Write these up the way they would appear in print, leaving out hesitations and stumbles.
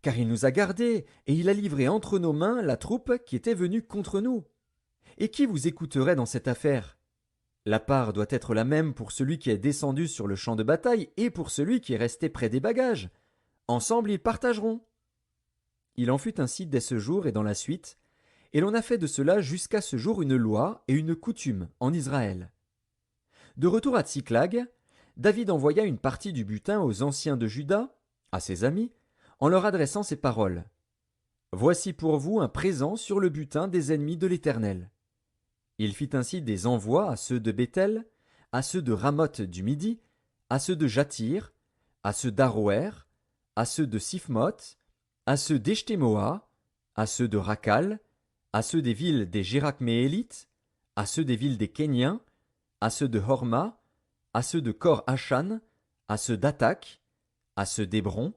car il nous a gardés, et il a livré entre nos mains la troupe qui était venue contre nous. Et qui vous écouterait dans cette affaire? La part doit être la même pour celui qui est descendu sur le champ de bataille et pour celui qui est resté près des bagages. Ensemble ils partageront. Il en fut ainsi dès ce jour et dans la suite, et l'on a fait de cela jusqu'à ce jour une loi et une coutume en Israël. De retour à Tsiklag, David envoya une partie du butin aux anciens de Juda, à ses amis, en leur adressant ces paroles. Voici pour vous un présent sur le butin des ennemis de l'Éternel. Il fit ainsi des envois à ceux de Béthel, à ceux de Ramoth du Midi, à ceux de Jatir, à ceux d'Aroer, à ceux de Siphmoth, à ceux d'Eshtemoa, à ceux de Rakal, à ceux des villes des Jérakméélites, à ceux des villes des Kéniens, à ceux de Horma, à ceux de Kor Hachan, à ceux d'Atak, à ceux d'Hébron,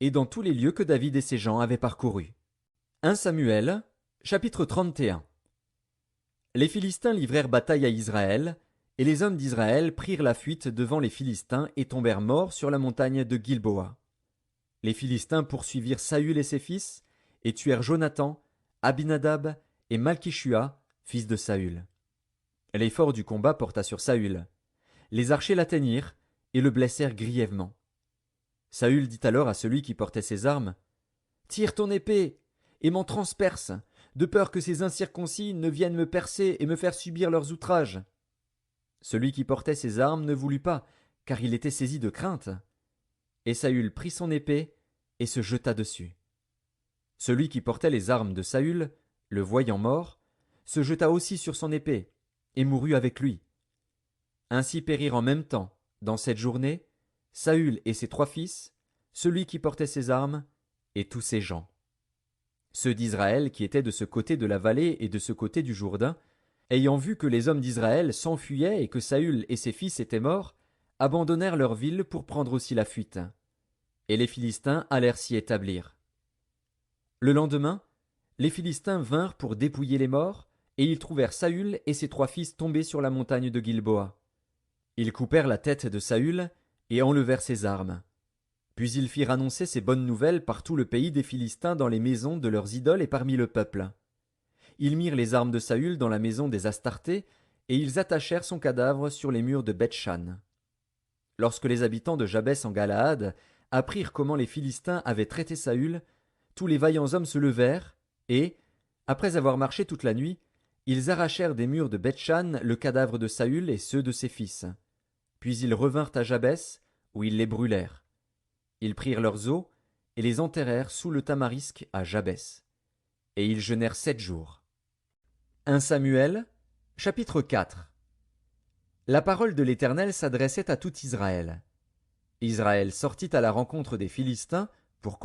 et dans tous les lieux que David et ses gens avaient parcourus. 1 Samuel, chapitre 31. Les Philistins livrèrent bataille à Israël, et les hommes d'Israël prirent la fuite devant les Philistins et tombèrent morts sur la montagne de Gilboa. Les Philistins poursuivirent Saül et ses fils, et tuèrent Jonathan, Abinadab et Malchishua, fils de Saül. L'effort du combat porta sur Saül. Les archers l'atteignirent et le blessèrent grièvement. Saül dit alors à celui qui portait ses armes, « Tire ton épée et m'en transperce, de peur que ces incirconcis ne viennent me percer et me faire subir leurs outrages. » Celui qui portait ses armes ne voulut pas, car il était saisi de crainte. Et Saül prit son épée et se jeta dessus. Celui qui portait les armes de Saül, le voyant mort, se jeta aussi sur son épée, et mourut avec lui. Ainsi périrent en même temps, dans cette journée, Saül et ses 3 fils, celui qui portait ses armes, et tous ses gens. Ceux d'Israël qui étaient de ce côté de la vallée et de ce côté du Jourdain, ayant vu que les hommes d'Israël s'enfuyaient et que Saül et ses fils étaient morts, abandonnèrent leur ville pour prendre aussi la fuite. Et les Philistins allèrent s'y établir. Le lendemain, les Philistins vinrent pour dépouiller les morts, et ils trouvèrent Saül et ses 3 fils tombés sur la montagne de Gilboa. Ils coupèrent la tête de Saül et enlevèrent ses armes. Puis ils firent annoncer ces bonnes nouvelles par tout le pays des Philistins dans les maisons de leurs idoles et parmi le peuple. Ils mirent les armes de Saül dans la maison des Astartés, et ils attachèrent son cadavre sur les murs de Beth-Shan. Lorsque les habitants de Jabès en Galaad apprirent comment les Philistins avaient traité Saül, tous les vaillants hommes se levèrent, et, après avoir marché toute la nuit, ils arrachèrent des murs de Beth-Shan le cadavre de Saül et ceux de ses fils. Puis ils revinrent à Jabès, où ils les brûlèrent. Ils prirent leurs os et les enterrèrent sous le tamarisc à Jabès. Et ils jeûnèrent 7 jours. 1 Samuel, chapitre 4. La parole de l'Éternel s'adressait à tout Israël. Israël sortit à la rencontre des Philistins